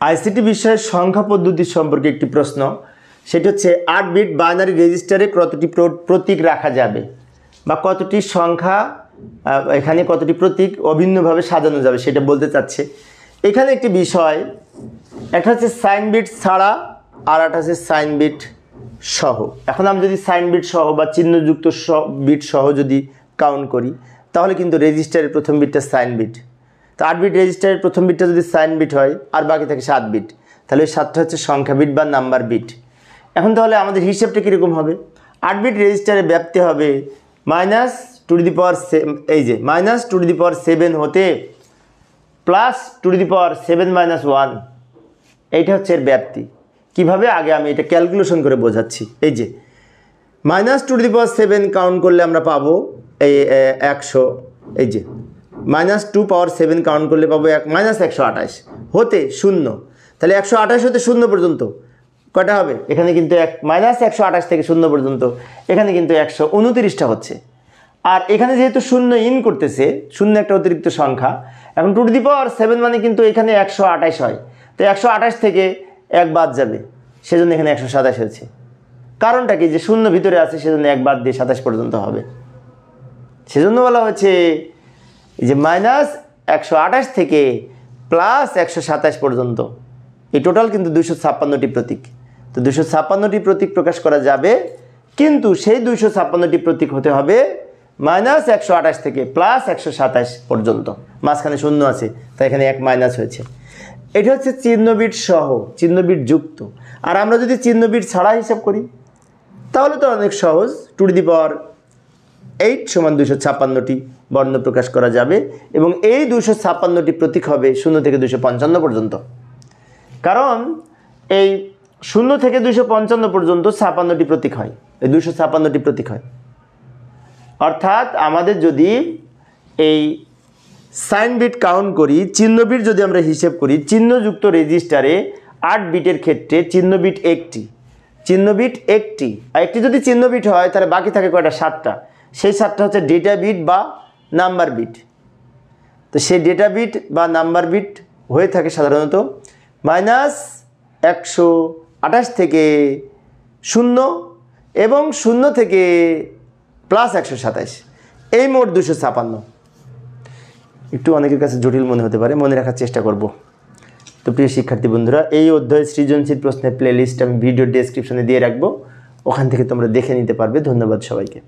ICT বিষয়ের সংখ্যা পদ্ধতি সম্পর্কে একটি প্রশ্ন, সেটি হচ্ছে 8 বিট বাইনারি রেজিস্টারে কতটি প্রতীক রাখা যাবে বা কতটি সংখ্যা এখানে কতটি প্রতীক অভিন্নভাবে সাজানো যাবে সেটা বলতে চাচ্ছে। এখানে একটি বিষয়, একটা হচ্ছে সাইন বিট ছাড়া আর একটা হচ্ছে সাইন বিট সহ। এখন আমি যদি সাইন বিট সহ বা চিহ্নযুক্ত বিট সহ যদি কাউন্ট করি তাহলে কিন্তু রেজিস্টারের প্রথম বিটটা সাইন বিট। তো 8 বিট রেজিস্টারের প্রথম বিটটা যদি সাইন বিট হয় আর বাকি থাকে 7 বিট, তাহলে ওই 7টা হচ্ছে সংখ্যা বিট বা নাম্বার বিট। এখন তাহলে আমাদের হিসেবটা কীরকম হবে? 8 বিট রেজিস্টারের ব্যাপ্তি হবে -2^7 হতে +2^7 - 1। এইটা হচ্ছে এর ব্যাপ্তি। কিভাবে? আগে আমি এটা ক্যালকুলেশন করে বোঝাচ্ছি। এই যে -2^7 কাউন্ট করলে আমরা পাবো এই 100, এই যে -2^7 কাউন্ট করলে পাবো -128 হতে 0। তাহলে 128 হতে 0 পর্যন্ত কয়টা হবে? এখানে কিন্তু -128 থেকে 0 পর্যন্ত এখানে কিন্তু 129টা হচ্ছে। আর এখানে যেহেতু 0 ইন করতেছে, 0 একটা অতিরিক্ত সংখ্যা, এখন 2^7 মানে কিন্তু এখানে 128 হয়। তো 128 থেকে 1 বাদ যাবে, সেজন্য এখানে 127 হয়েছে। কারণটা কি? যে 0 ভিতরে আছে, সেজন্য 1 বাদ দিয়ে 27 পর্যন্ত হবে। সেজন্য বলা হচ্ছে যে -128 থেকে +127 পর্যন্ত, এই টোটাল কিন্তু 256টি প্রতীক। তো 256টি প্রতীক প্রকাশ করা যাবে, কিন্তু সেই 256টি প্রতীক হতে হবে -128 থেকে +127 পর্যন্ত। মাঝখানে 0 আছে, তাই এখানে 1 মাইনাস হয়েছে। এটা হচ্ছে চিহ্নবিট সহ, চিহ্নবিট যুক্ত। আর আমরা যদি চিহ্নবিট ছাড়া হিসাব করি তাহলে তো অনেক সহজ, 2^8 = 256টি বর্ণ প্রকাশ করা যাবে এবং এই 256টি প্রতীক হবে 0 থেকে 255 পর্যন্ত। কারণ এই 0 থেকে 255 পর্যন্ত 56টি প্রতীক হয়, এই 256টি প্রতীক হয়। অর্থাৎ আমাদের যদি এই সাইন বিট কাউন্ট করি, চিহ্ন বিট যদি আমরা হিসেব করি, চিহ্নযুক্ত রেজিস্টারে 8 বিটের ক্ষেত্রে চিহ্ন বিট একটি, চিহ্ন বিট একটি, আর একটি যদি চিহ্ন বিট হয় তাহলে বাকি থাকে কয়টা? 7টা। সেই 7টা হচ্ছে ডেটা বিট বা নাম্বার বিট। তো সেই ডেটা বিট বা নাম্বার বিট হয়ে থাকে সাধারণত -128 থেকে 0 এবং 0 থেকে +127, এই মোট 256। একটু অনেকের কাছে জটিল মনে হতে পারে, মনে রাখার চেষ্টা করব। তো প্রিয় শিক্ষার্থী বন্ধুরা, এই অধ্যায়ের সৃজনশীল প্রশ্নের প্লেলিস্ট আমি ভিডিও ডেসক্রিপশনে দিয়ে রাখবো, ওখান থেকে তোমরা দেখে নিতে পারবে। ধন্যবাদ সবাইকে।